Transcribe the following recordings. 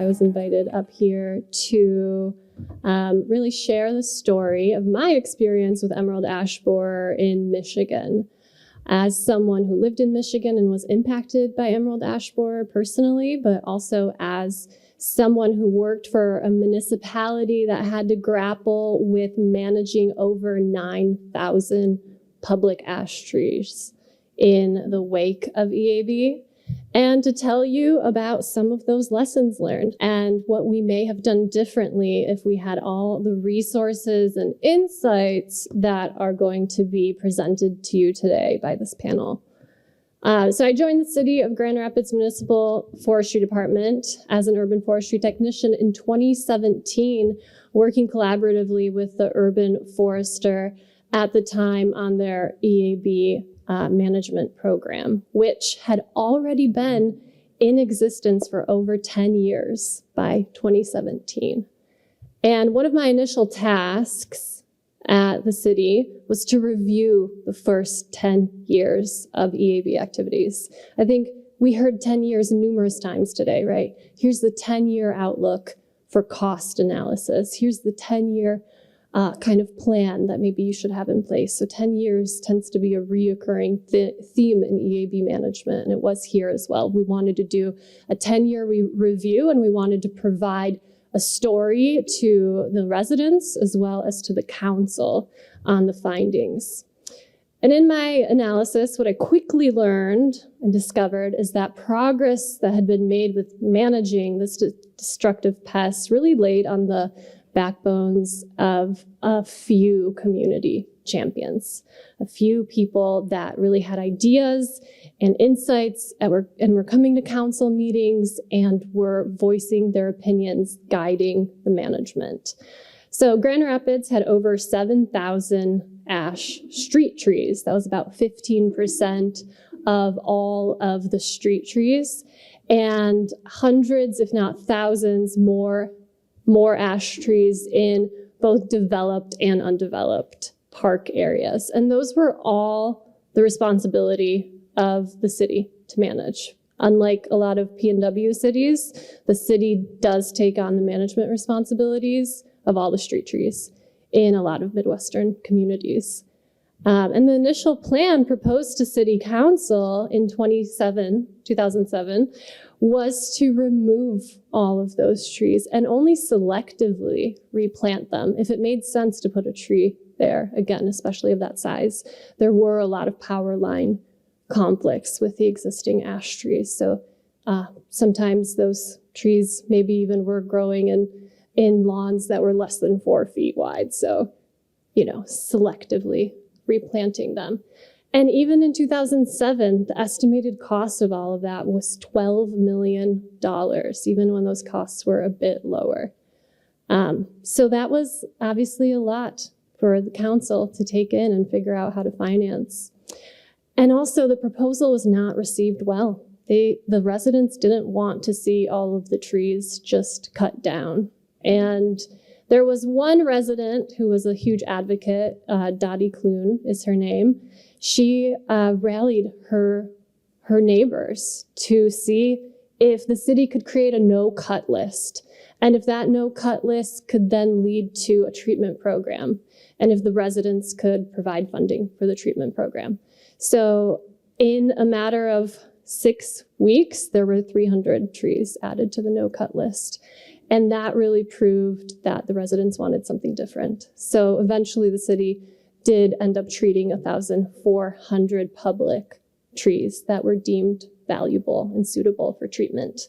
I was invited up here to really share the story of my experience with emerald ash borer in Michigan. As someone who lived in Michigan and was impacted by emerald ash borer personally, but also as someone who worked for a municipality that had to grapple with managing over 9,000 public ash trees in the wake of EAB, and to tell you about some of those lessons learned and what we may have done differently if we had all the resources and insights that are going to be presented to you today by this panel. So I joined the City of Grand Rapids Municipal Forestry Department as an urban forestry technician in 2017, working collaboratively with the urban forester at the time on their EAB management program, which had already been in existence for over 10 years by 2017. And one of my initial tasks at the city was to review the first 10 years of EAB activities. I think we heard 10 years numerous times today, right? Here's the 10-year outlook for cost analysis. Here's the 10-year kind of plan that maybe you should have in place. So 10 years tends to be a reoccurring theme in EAB management, and it was here as well. We wanted to do a 10-year review, and we wanted to provide a story to the residents as well as to the council on the findings. And in my analysis, what I quickly learned and discovered is that progress that had been made with managing this destructive pest really laid on the backbones of a few community champions, a few people that really had ideas and insights and were coming to council meetings and were voicing their opinions, guiding the management. So Grand Rapids had over 7,000 ash street trees. That was about 15% of all of the street trees, and hundreds, if not thousands, more ash trees in both developed and undeveloped park areas. And those were all the responsibility of the city to manage. Unlike a lot of PNW cities, the city does take on the management responsibilities of all the street trees in a lot of Midwestern communities. And the initial plan proposed to City Council in 2007 was to remove all of those trees and only selectively replant them if it made sense to put a tree there, again, especially of that size. There were a lot of power line conflicts with the existing ash trees. So sometimes those trees maybe even were growing in lawns that were less than 4 feet wide. So, selectively replanting them. And even in 2007, the estimated cost of all of that was $12 million, even when those costs were a bit lower. So that was obviously a lot for the council to take in and figure out how to finance. And also the proposal was not received well. The residents didn't want to see all of the trees just cut down. And there was one resident who was a huge advocate, Dottie Clune is her name. She rallied her neighbors to see if the city could create a no-cut list, and if that no-cut list could then lead to a treatment program, and if the residents could provide funding for the treatment program. So in a matter of 6 weeks, there were 300 trees added to the no-cut list. And that really proved that the residents wanted something different. So eventually the city did end up treating 1,400 public trees that were deemed valuable and suitable for treatment.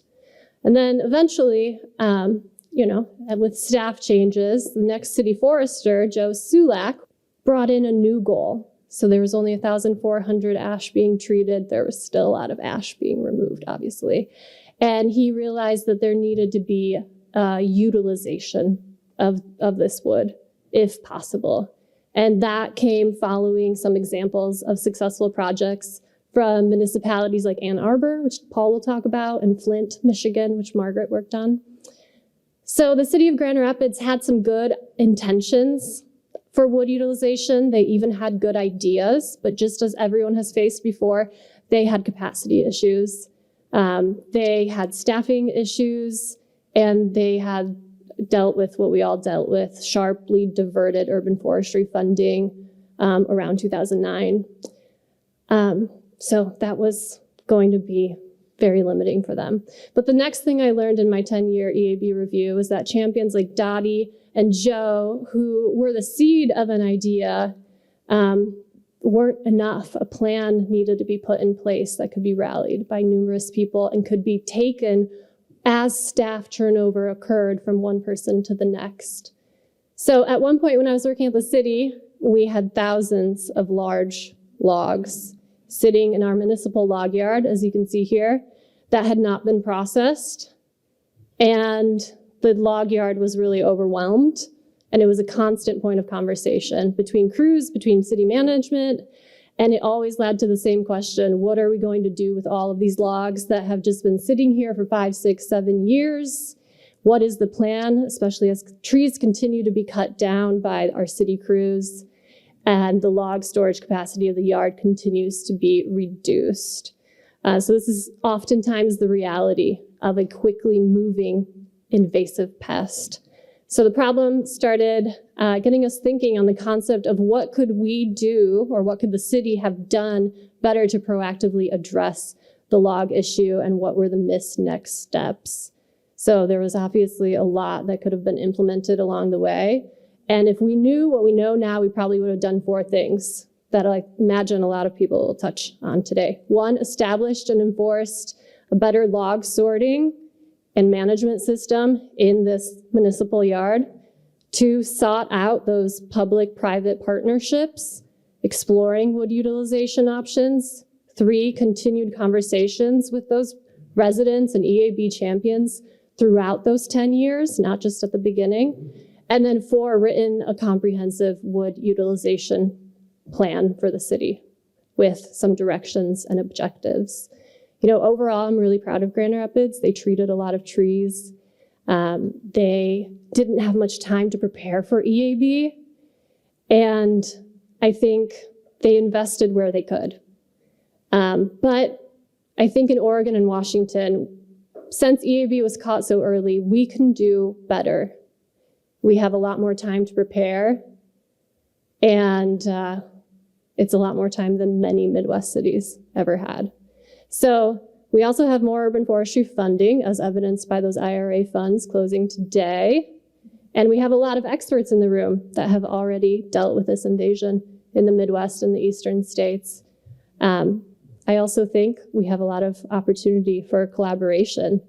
And then eventually, with staff changes, the next city forester, Joe Sulak, brought in a new goal. So there was only 1,400 ash being treated. There was still a lot of ash being removed, obviously. And he realized that there needed to be utilization of this wood, if possible. And that came following some examples of successful projects from municipalities like Ann Arbor, which Paul will talk about, and Flint, Michigan, which Margaret worked on. So the city of Grand Rapids had some good intentions for wood utilization. They even had good ideas, but just as everyone has faced before, they had capacity issues. They had staffing issues, and they had dealt with what we all dealt with, sharply diverted urban forestry funding around 2009. So that was going to be very limiting for them. But the next thing I learned in my 10-year EAB review was that champions like Dottie and Joe, who were the seed of an idea, weren't enough. A plan needed to be put in place that could be rallied by numerous people and could be taken as staff turnover occurred from one person to the next. So at one point when I was working at the city, we had thousands of large logs sitting in our municipal log yard, as you can see here, that had not been processed. And the log yard was really overwhelmed. And it was a constant point of conversation between crews, between city management, and it always led to the same question: what are we going to do with all of these logs that have just been sitting here for 5, 6, 7 years? What is the plan, especially as trees continue to be cut down by our city crews and the log storage capacity of the yard continues to be reduced? So this is oftentimes the reality of a quickly moving invasive pest. So the problem started getting us thinking on the concept of what could we do, or what could the city have done better to proactively address the log issue, and what were the missed next steps. So there was obviously a lot that could have been implemented along the way. And if we knew what we know now, we probably would have done 4 things that I imagine a lot of people will touch on today. 1, established and enforced a better log sorting and management system in this municipal yard. 2, sought out those public-private partnerships, exploring wood utilization options. 3, continued conversations with those residents and EAB champions throughout those 10 years, not just at the beginning. And then 4, written a comprehensive wood utilization plan for the city with some directions and objectives. You know, overall, I'm really proud of Grand Rapids. They treated a lot of trees. They didn't have much time to prepare for EAB. And I think they invested where they could. But I think in Oregon and Washington, since EAB was caught so early, we can do better. We have a lot more time to prepare. And it's a lot more time than many Midwest cities ever had. So we also have more urban forestry funding, as evidenced by those IRA funds closing today. And we have a lot of experts in the room that have already dealt with this invasion in the Midwest and the eastern states. I also think we have a lot of opportunity for collaboration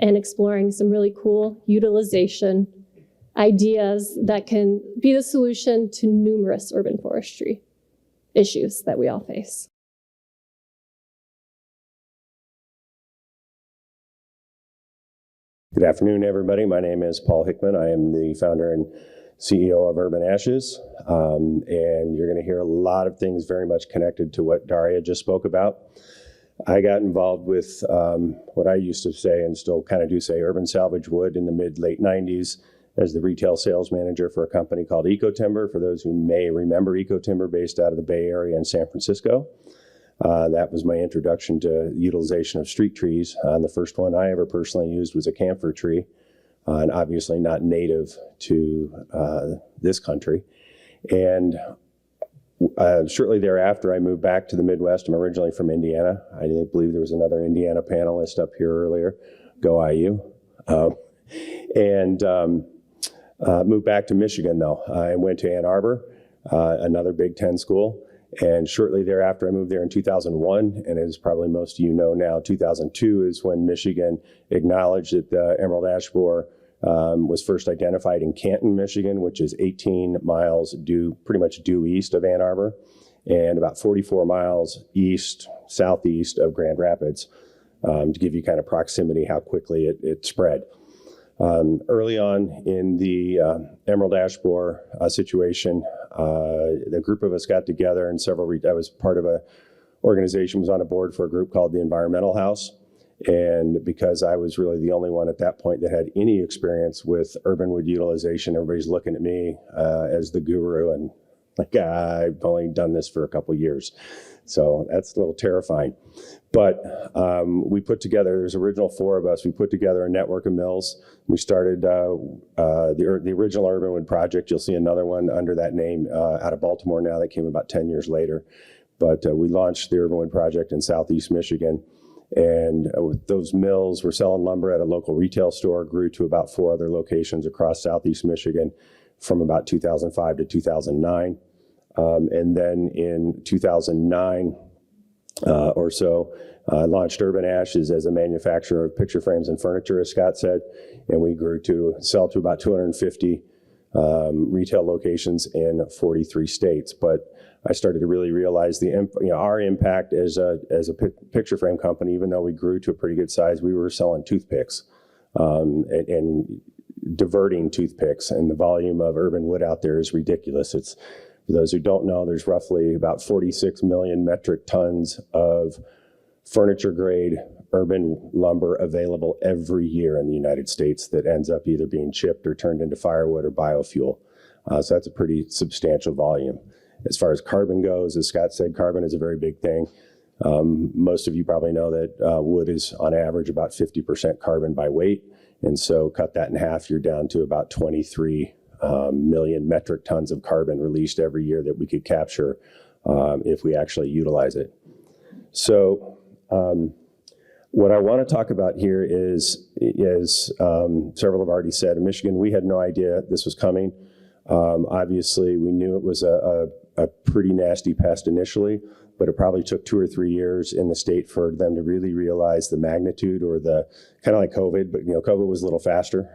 and exploring some really cool utilization ideas that can be the solution to numerous urban forestry issues that we all face. Good afternoon, everybody. My name is Paul Hickman. I am the founder and CEO of Urban Ashes, and you're going to hear a lot of things very much connected to what Daria just spoke about. I got involved with what I used to say, and still kind of do say, urban salvage wood in the mid-late 90s as the retail sales manager for a company called EcoTimber, for those who may remember EcoTimber, based out of the Bay Area and San Francisco. That was my introduction to utilization of street trees. The first one I ever personally used was a camphor tree, and obviously not native to this country. And shortly thereafter, I moved back to the Midwest. I'm originally from Indiana. I believe there was another Indiana panelist up here earlier. Go IU. Moved back to Michigan, though. I went to Ann Arbor, another Big Ten school. And shortly thereafter, I moved there in 2001. And as probably most of you know now, 2002 is when Michigan acknowledged that the emerald ash borer was first identified in Canton, Michigan, which is 18 miles pretty much due east of Ann Arbor, and about 44 miles southeast of Grand Rapids, to give you kind of proximity, how quickly it spread. Early on in the emerald ash borer situation, the group of us got together, and I was part of a organization, was on a board for a group called the Environmental House. And because I was really the only one at that point that had any experience with urban wood utilization, everybody's looking at me as the guru, and Like, I've only done this for a couple years. So that's a little terrifying. But we put together, there's original 4 of us, we put together a network of mills. We started the original Urbanwood project. You'll see another one under that name out of Baltimore now that came about 10 years later. But we launched the Urbanwood project in Southeast Michigan. And with those mills, we're selling lumber at a local retail store, grew to about 4 other locations across Southeast Michigan from about 2005 to 2009. And then in 2009 or so, launched Urban Ashes as a manufacturer of picture frames and furniture, as Scott said, and we grew to sell to about 250 retail locations in 43 states. But I started to really realize our impact as a picture frame company. Even though we grew to a pretty good size, we were selling toothpicks and diverting toothpicks, and the volume of urban wood out there is ridiculous. It's, for those who don't know, there's roughly about 46 million metric tons of furniture grade urban lumber available every year in the United States that ends up either being chipped or turned into firewood or biofuel. So that's a pretty substantial volume. As far as carbon goes, as Scott said, carbon is a very big thing. Most of you probably know that wood is on average about 50% carbon by weight. And so cut that in half, you're down to about 23 million metric tons of carbon released every year that we could capture if we actually utilize it. So what I want to talk about here is several have already said, in Michigan, we had no idea this was coming. Obviously, we knew it was a pretty nasty pest initially, but it probably took 2 or 3 years in the state for them to really realize the magnitude, or the kind of like COVID, but COVID was a little faster,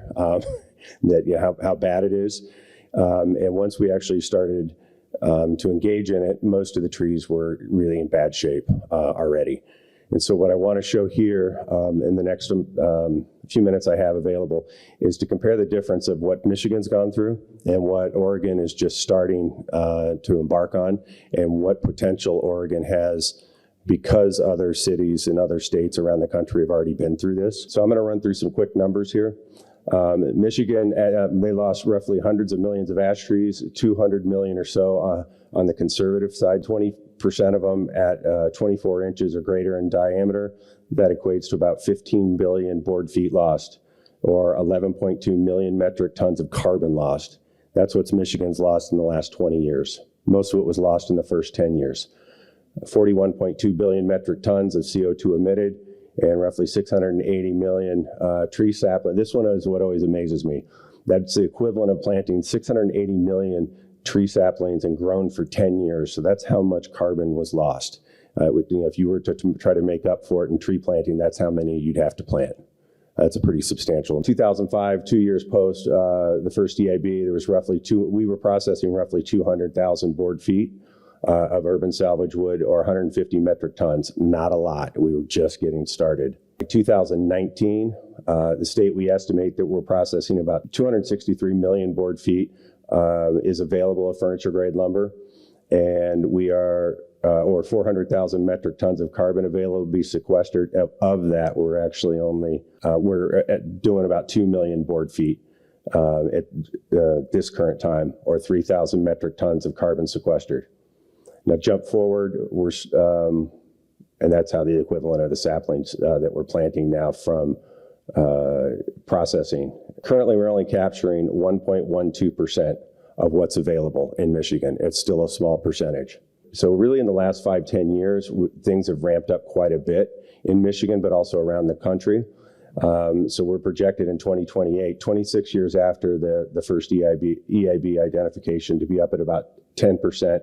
that how bad it is. And once we actually started to engage in it, most of the trees were really in bad shape already. And so what I want to show here in the next few minutes I have available is to compare the difference of what Michigan's gone through and what Oregon is just starting to embark on, and what potential Oregon has because other cities and other states around the country have already been through this. So I'm going to run through some quick numbers here. Michigan, they lost roughly hundreds of millions of ash trees, 200 million or so on the conservative side, 20% of them at 24 inches or greater in diameter. That equates to about 15 billion board feet lost, or 11.2 million metric tons of carbon lost. That's what Michigan's lost in the last 20 years. Most of it was lost in the first 10 years. 41.2 billion metric tons of CO2 emitted, and roughly 680 million tree saplings. This one is what always amazes me. That's the equivalent of planting 680 million tree saplings and grown for 10 years. So that's how much carbon was lost. If you were to try to make up for it in tree planting, that's how many you'd have to plant. That's a pretty substantial. In 2005, 2 years post the first EIB, there was we were processing roughly 200,000 board feet of urban salvage wood, or 150 metric tons. Not a lot. We were just getting started. In 2019, the state, we estimate that we're processing about 263 million board feet is available of furniture grade lumber, and we are or 400,000 metric tons of carbon available to be sequestered. Of that, we're actually only doing about 2 million board feet at this current time, or 3,000 metric tons of carbon sequestered. Now jump forward, and that's how the equivalent of the saplings that we're planting now from processing. Currently, we're only capturing 1.12% of what's available in Michigan. It's still a small percentage. So really in the last 5-10 years, things have ramped up quite a bit in Michigan, but also around the country. So we're projected in 2028, 26 years after the first EIB identification, to be up at about 10%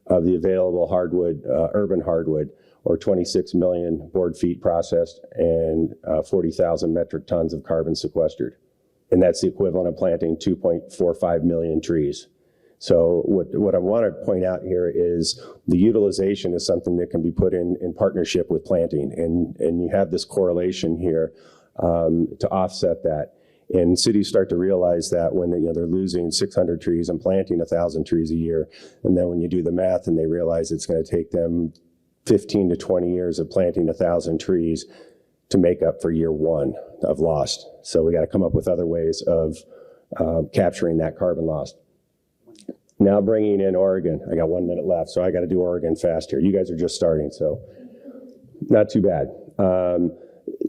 of the available hardwood, urban hardwood, or 26 million board feet processed, and 40,000 metric tons of carbon sequestered. And that's the equivalent of planting 2.45 million trees. So what I want to point out here is the utilization is something that can be put in partnership with planting. And you have this correlation here to offset that. And cities start to realize that when they're losing 600 trees and planting 1,000 trees a year. And then when you do the math and they realize it's going to take them 15 to 20 years of planting 1,000 trees to make up for year one of lost. So we got to come up with other ways of capturing that carbon lost. Now bringing in Oregon. I got 1 minute left, so I got to do Oregon fast here. You guys are just starting, so not too bad.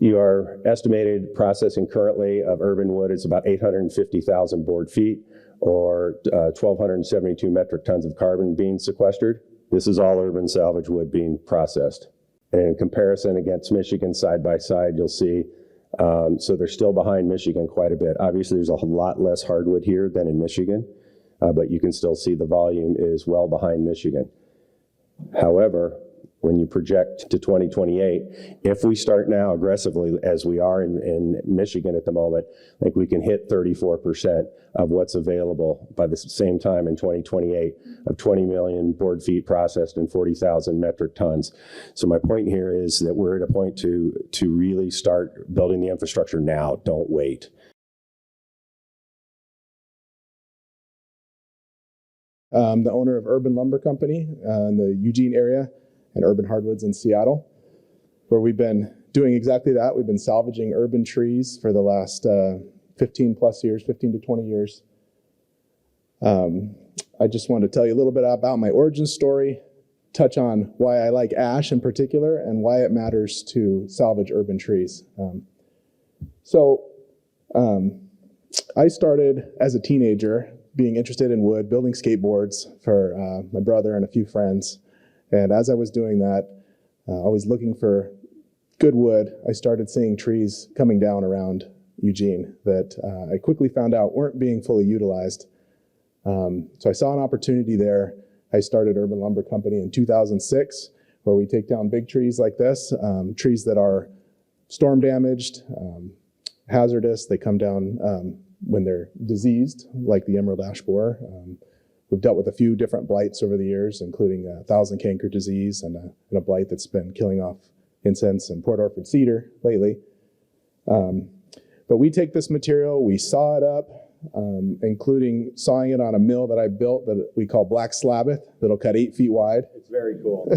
Your estimated processing currently of urban wood is about 850,000 board feet, or 1,272 metric tons of carbon being sequestered. This is all urban salvage wood being processed. And in comparison against Michigan side by side, you'll see, so they're still behind Michigan quite a bit. Obviously, there's a lot less hardwood here than in Michigan, but you can still see the volume is well behind Michigan. However, when you project to 2028, if we start now aggressively, as we are in Michigan at the moment, I think we can hit 34% of what's available by the same time in 2028 of 20 million board feet processed and 40,000 metric tons. So my point here is that we're at a point to really start building the infrastructure now. Don't wait. The owner of Urban Lumber Company in the Eugene area, and Urban Hardwoods in Seattle, where we've been doing exactly that. We've been salvaging urban trees for the last 15 plus years, 15 to 20 years. I just wanted to tell you a little bit about my origin story, touch on why I like ash in particular, and why it matters to salvage urban trees. I started as a teenager being interested in wood, building skateboards for my brother and a few friends. And as I was doing that, always looking for good wood, I started seeing trees coming down around Eugene that I quickly found out weren't being fully utilized. So I saw an opportunity there. I started Urban Lumber Company in 2006, where we take down big trees like this, trees that are storm damaged, hazardous. They come down when they're diseased, like the emerald ash borer. We've dealt with a few different blights over the years, including 1,000 canker disease and a blight that's been killing off incense and Port Orford cedar lately. But we take this material, we saw it up, including sawing it on a mill that I built that we call Black Slabbeth, that'll cut 8 feet wide. It's very cool.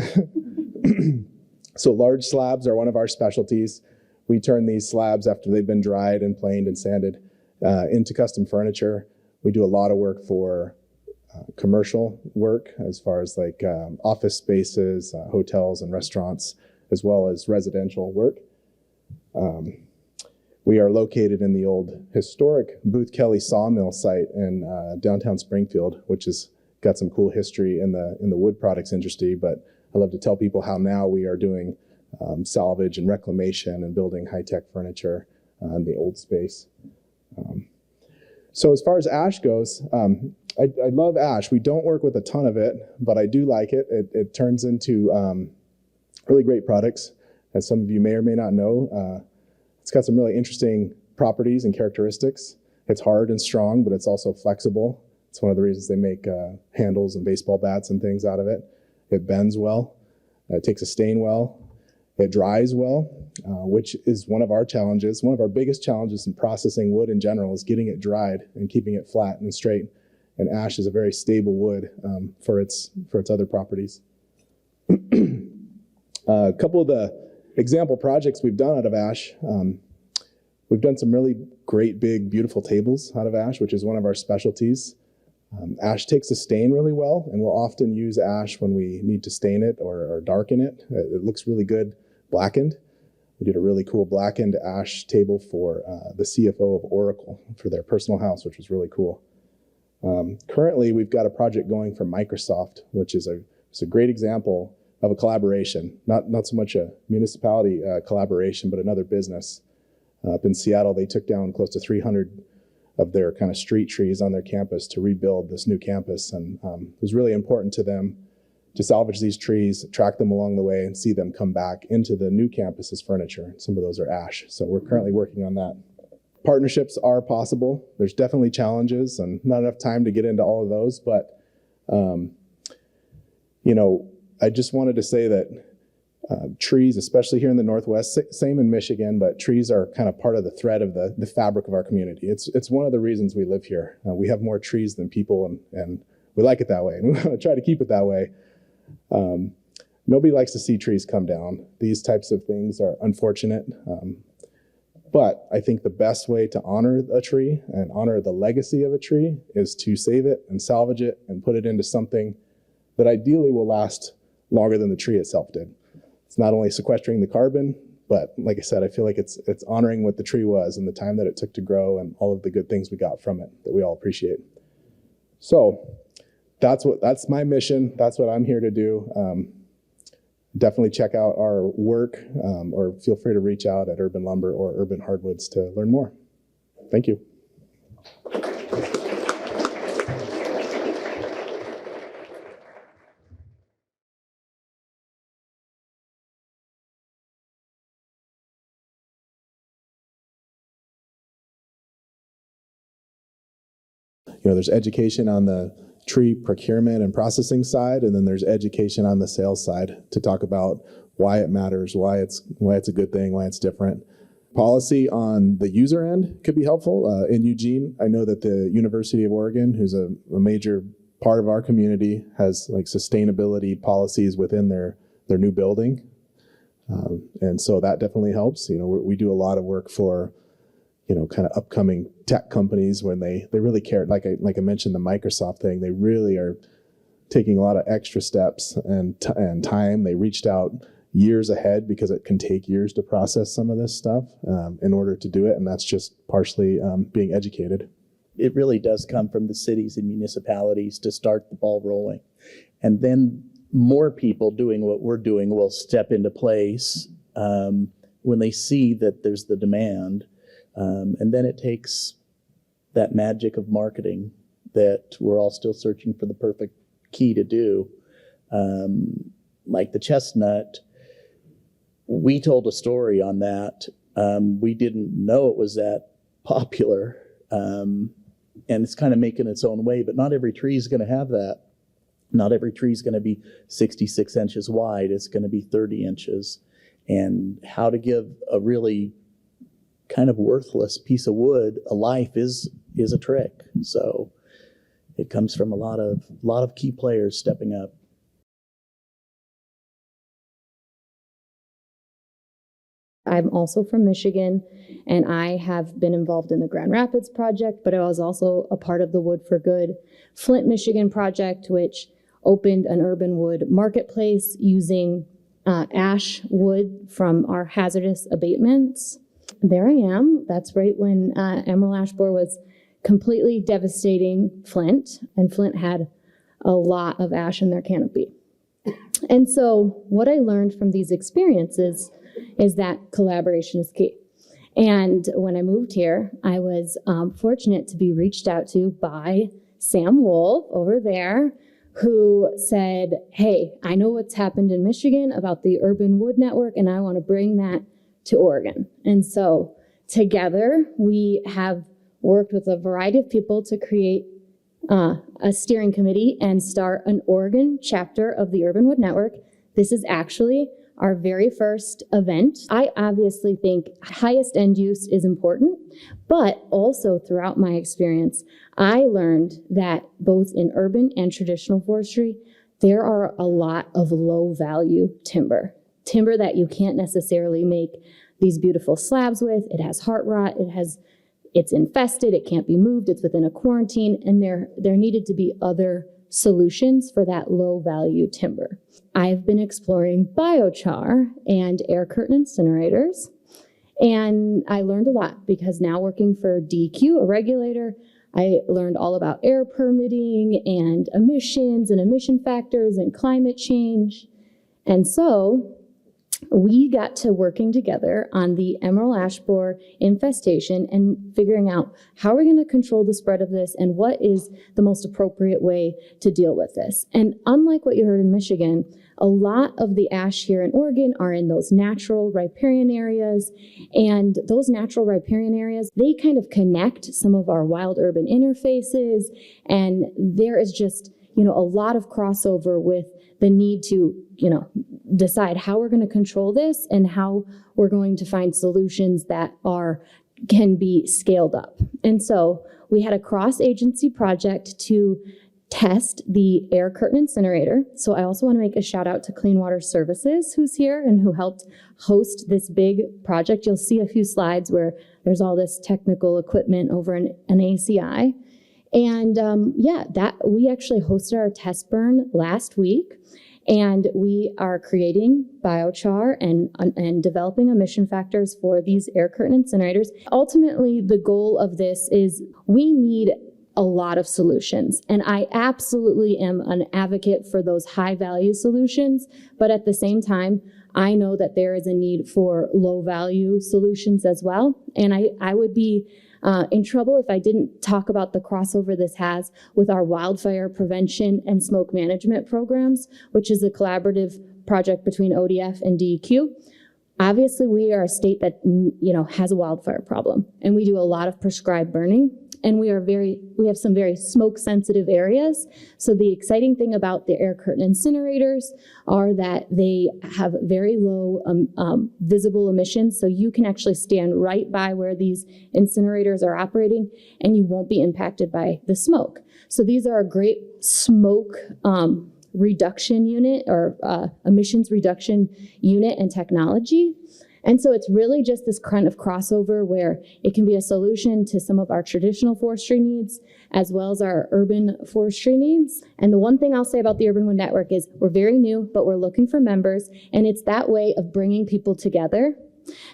So large slabs are one of our specialties. We turn these slabs after they've been dried and planed and sanded into custom furniture. We do a lot of work for commercial work, as far as like office spaces, hotels and restaurants, as well as residential work. We are located in the old historic Booth Kelly sawmill site in downtown Springfield, which has got some cool history in the wood products industry. But I love to tell people how now we are doing salvage and reclamation and building high-tech furniture in the old space. So as far as ash goes, I love ash. We don't work with a ton of it, but I do like it. It turns into really great products. As some of you may or may not know, it's got some really interesting properties and characteristics. It's hard and strong, but it's also flexible. It's one of the reasons they make handles and baseball bats and things out of it. It bends well. It takes a stain well. It dries well, which is one of our challenges. One of our biggest challenges in processing wood in general is getting it dried and keeping it flat and straight. And ash is a very stable wood for its other properties. A couple of the example projects we've done out of ash, we've done some really great, big, beautiful tables out of ash, which is one of our specialties. Ash takes a stain really well, and we'll often use ash when we need to stain it or darken it. It looks really good blackened. We did a really cool blackened ash table for the CFO of Oracle for their personal house, which was really cool. Currently, we've got a project going for Microsoft, which is a great example of a collaboration, not so much a municipality collaboration, but another business. Up in Seattle, they took down close to 300 of their kind of street trees on their campus to rebuild this new campus. And it was really important to them to salvage these trees, track them along the way, and see them come back into the new campus as furniture. Some of those are ash. So we're currently working on that. Partnerships are possible. There's definitely challenges and not enough time to get into all of those. But, I just wanted to say that trees, especially here in the Northwest, same in Michigan, but trees are kind of part of the thread of the fabric of our community. It's one of the reasons we live here. We have more trees than people, and we like it that way, and we want to try to keep it that way. Nobody likes to see trees come down. These types of things are unfortunate. But I think the best way to honor a tree and honor the legacy of a tree is to save it and salvage it and put it into something that ideally will last longer than the tree itself did. It's not only sequestering the carbon, but like I said, I feel like it's honoring what the tree was and the time that it took to grow and all of the good things we got from it that we all appreciate. So that's my mission. That's what I'm here to do. Definitely check out our work, or feel free to reach out at Urban Lumber or Urban Hardwoods to learn more. Thank you. There's education on the tree procurement and processing side, and then there's education on the sales side to talk about why it matters, why it's a good thing, why it's different. Policy on the user end could be helpful. In Eugene, I know that the University of Oregon, who's a major part of our community, has like sustainability policies within their new building. And so that definitely helps. We do a lot of work for kind of upcoming tech companies when they really care. Like I mentioned, the Microsoft thing, they really are taking a lot of extra steps and time. They reached out years ahead because it can take years to process some of this stuff in order to do it. And that's just partially being educated. It really does come from the cities and municipalities to start the ball rolling. And then more people doing what we're doing will step into place when they see that there's the demand. And then it takes that magic of marketing that we're all still searching for the perfect key to do. Like the chestnut, we told a story on that. We didn't know it was that popular. And it's kind of making its own way, but not every tree is going to have that. Not every tree is going to be 66 inches wide. It's going to be 30 inches. And how to give a really kind of worthless piece of wood a life is a trick. So it comes from a lot of key players stepping up. I'm also from Michigan, and I have been involved in the Grand Rapids project, but I was also a part of the Wood for Good Flint, Michigan project, which opened an urban wood marketplace using ash wood from our hazardous abatements. There I am. That's right when emerald ash borer was completely devastating Flint, and Flint had a lot of ash in their canopy. And so what I learned from these experiences is that collaboration is key. And when I moved here, I was fortunate to be reached out to by Sam Wolf over there, who said, hey, I know what's happened in Michigan about the Urban Wood Network, and I want to bring that to Oregon. And so together we have worked with a variety of people to create a steering committee and start an Oregon chapter of the Urban Wood Network. This is actually our very first event. I obviously think highest end use is important, but also throughout my experience, I learned that both in urban and traditional forestry, there are a lot of low value timber that you can't necessarily make these beautiful slabs with. It has heart rot, it's infested, it can't be moved, it's within a quarantine, and there needed to be other solutions for that low value timber. I've been exploring biochar and air curtain incinerators, and I learned a lot because now working for DEQ, a regulator, I learned all about air permitting and emissions and emission factors and climate change. And so we got to working together on the emerald ash borer infestation and figuring out how we're going to control the spread of this and what is the most appropriate way to deal with this. And unlike what you heard in Michigan, a lot of the ash here in Oregon are in those natural riparian areas. And those natural riparian areas, they kind of connect some of our wild urban interfaces. And there is just, a lot of crossover with the need to, decide how we're going to control this and how we're going to find solutions that can be scaled up. And so we had a cross-agency project to test the air curtain incinerator. So I also want to make a shout out to Clean Water Services, who's here and who helped host this big project. You'll see a few slides where there's all this technical equipment over an ACI. And that we actually hosted our test burn last week. And we are creating biochar and developing emission factors for these air curtain incinerators. Ultimately, the goal of this is we need a lot of solutions. And I absolutely am an advocate for those high value solutions. But at the same time, I know that there is a need for low value solutions as well. And I would be in trouble if I didn't talk about the crossover this has with our wildfire prevention and smoke management programs, which is a collaborative project between ODF and DEQ. Obviously, we are a state that has a wildfire problem, and we do a lot of prescribed burning, and we have some very smoke sensitive areas. So the exciting thing about the air curtain incinerators are that they have very low visible emissions. So you can actually stand right by where these incinerators are operating and you won't be impacted by the smoke. So these are a great smoke reduction unit or emissions reduction unit and technology. And so it's really just this kind of crossover where it can be a solution to some of our traditional forestry needs as well as our urban forestry needs. And the one thing I'll say about the Urban Wood Network is we're very new, but we're looking for members, and it's that way of bringing people together.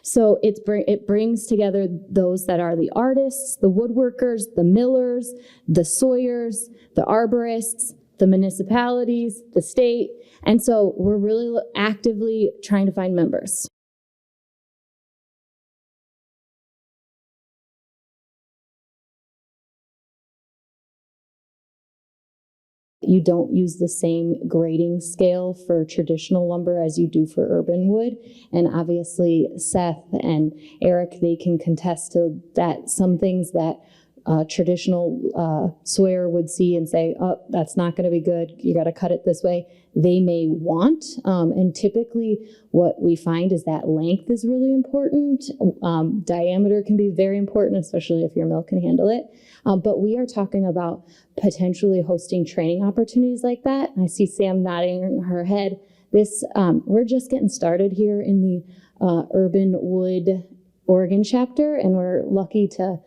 So it brings together those that are the artists, the woodworkers, the millers, the sawyers, the arborists, the municipalities, the state. And so we're really actively trying to find members. You don't use the same grading scale for traditional lumber as you do for urban wood. And obviously Seth and Eric, they can contest to that. Some things that traditional sawyer would see and say, oh, that's not going to be good, you got to cut it this way, they may want. And typically what we find is that length is really important. Diameter can be very important, especially if your mill can handle it. But we are talking about potentially hosting training opportunities like that. I see Sam nodding her head. We're just getting started here in the Urban Wood Oregon chapter, and we're lucky to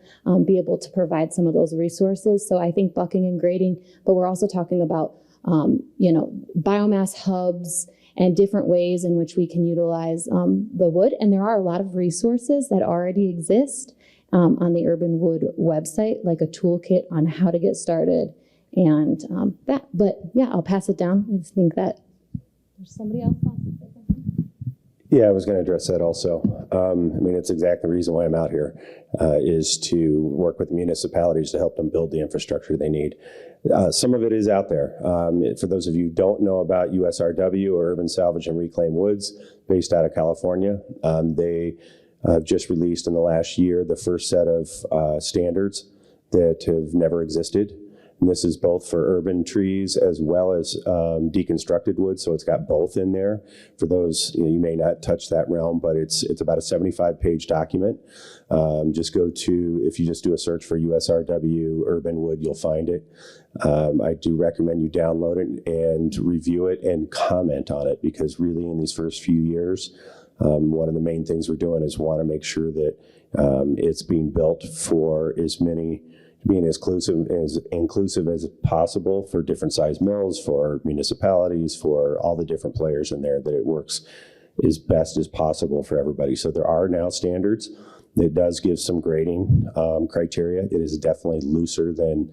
be able to provide some of those resources. So I think bucking and grading, but we're also talking about biomass hubs and different ways in which we can utilize the wood. And there are a lot of resources that already exist on the Urban Wood website, like a toolkit on how to get started and that. But yeah, I'll pass it down. I think that there's somebody else wants to say something. Yeah, I was going to address that also. It's exactly the reason why I'm out here, is to work with municipalities to help them build the infrastructure they need. Some of it is out there. For those of you who don't know about USRW, or Urban Salvage and Reclaim Woods, based out of California, they just released in the last year the first set of standards that have never existed. And this is both for urban trees as well as deconstructed wood, so it's got both in there. For those, you may not touch that realm, but it's about a 75-page document. If you just do a search for USRW Urban Wood, you'll find it. I do recommend you download it and review it and comment on it, because really in these first few years, one of the main things we're doing is want to make sure that it's being built for being as inclusive as possible for different size mills, for municipalities, for all the different players in there, that it works as best as possible for everybody. So there are now standards. It does give some grading criteria. It is definitely looser than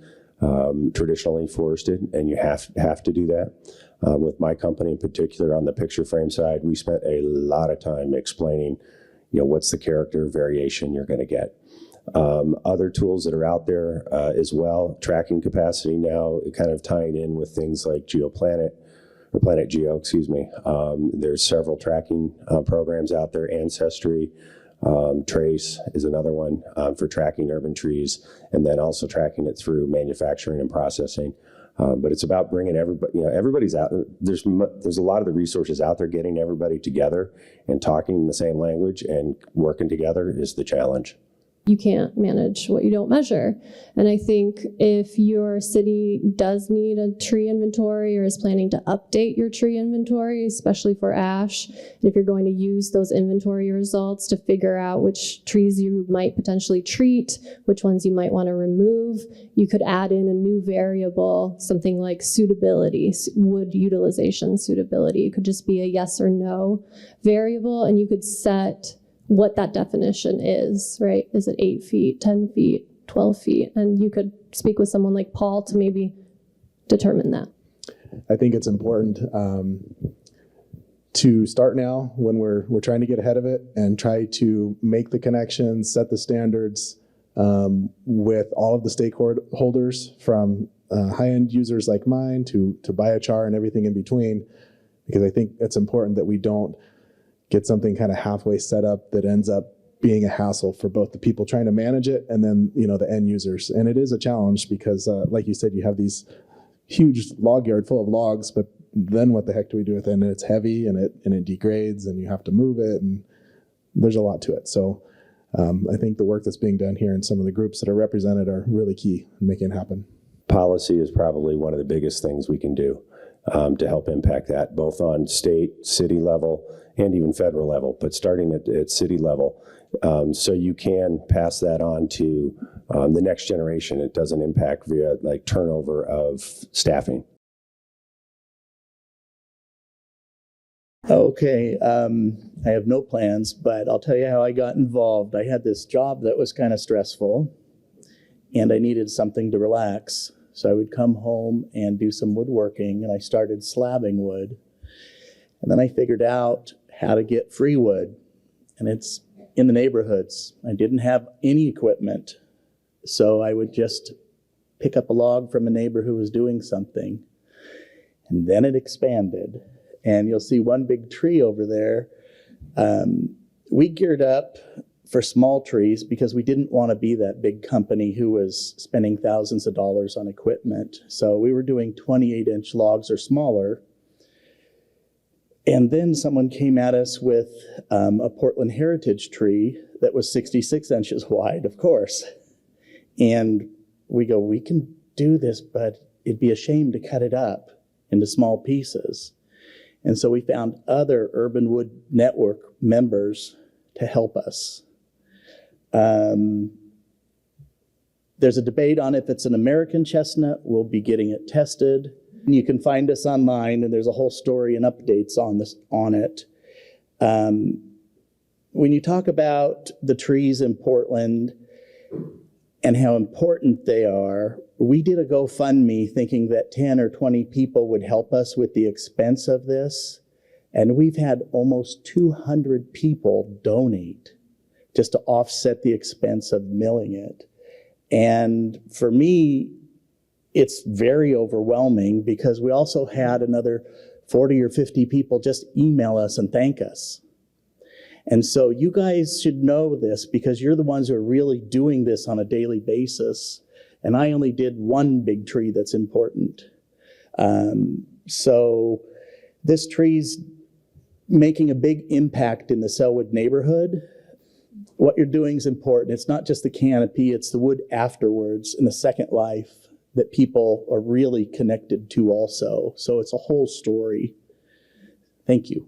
traditionally forested, and you have to do that. With my company in particular, on the picture frame side, we spent a lot of time explaining, what's the character variation you're going to get. Other tools that are out there as well, tracking capacity now, kind of tying in with things like GeoPlanet, or Planet Geo, excuse me. There's several tracking programs out there. Ancestry, Trace is another one for tracking urban trees, and then also tracking it through manufacturing and processing. But it's about bringing everybody, everybody's out. There's a lot of the resources out there. Getting everybody together and talking the same language and working together is the challenge. You can't manage what you don't measure. And I think if your city does need a tree inventory or is planning to update your tree inventory, especially for ash, and if you're going to use those inventory results to figure out which trees you might potentially treat, which ones you might want to remove, you could add in a new variable, something like suitability, wood utilization suitability. It could just be a yes or no variable, and you could set what that definition is, right? Is it 8 feet, 10 feet, 12 feet? And you could speak with someone like Paul to maybe determine that. I think it's important to start now when we're trying to get ahead of it and try to make the connections, set the standards with all of the stakeholders, from high-end users like mine to biochar and everything in between, because I think it's important that we don't get something kind of halfway set up that ends up being a hassle for both the people trying to manage it and then, the end users. And it is a challenge because, like you said, you have these huge log yard full of logs, but then what the heck do we do with it? And it's heavy and it degrades and you have to move it, and there's a lot to it. So I think the work that's being done here and some of the groups that are represented are really key in making it happen. Policy is probably one of the biggest things we can do to help impact that, both on state, city level, and even federal level, but starting at city level, so you can pass that on to the next generation. It doesn't impact via like turnover of staffing. Okay, I have no plans, but I'll tell you how I got involved. I had this job that was kind of stressful, and I needed something to relax. So I would come home and do some woodworking, and I started slabbing wood. And then I figured out how to get free wood, and it's in the neighborhoods. I didn't have any equipment, so I would just pick up a log from a neighbor who was doing something, and then it expanded. And you'll see one big tree over there. We geared up for small trees because we didn't want to be that big company who was spending thousands of dollars on equipment. So we were doing 28-inch logs or smaller. And then someone came at us with a Portland heritage tree that was 66 inches wide, of course. And we go, we can do this, but it'd be a shame to cut it up into small pieces. And so we found other Urban Wood Network members to help us. There's a debate on if it's an American chestnut. We'll be getting it tested. You can find us online, and there's a whole story and updates on it. When you talk about the trees in Portland and how important they are, we did a GoFundMe thinking that 10 or 20 people would help us with the expense of this. And we've had almost 200 people donate just to offset the expense of milling it. And for me, it's very overwhelming because we also had another 40 or 50 people just email us and thank us. And so you guys should know this because you're the ones who are really doing this on a daily basis. And I only did one big tree that's important. So this tree's making a big impact in the Selwood neighborhood. What you're doing is important. It's not just the canopy, it's the wood afterwards and the second life that people are really connected to also. So it's a whole story. Thank you.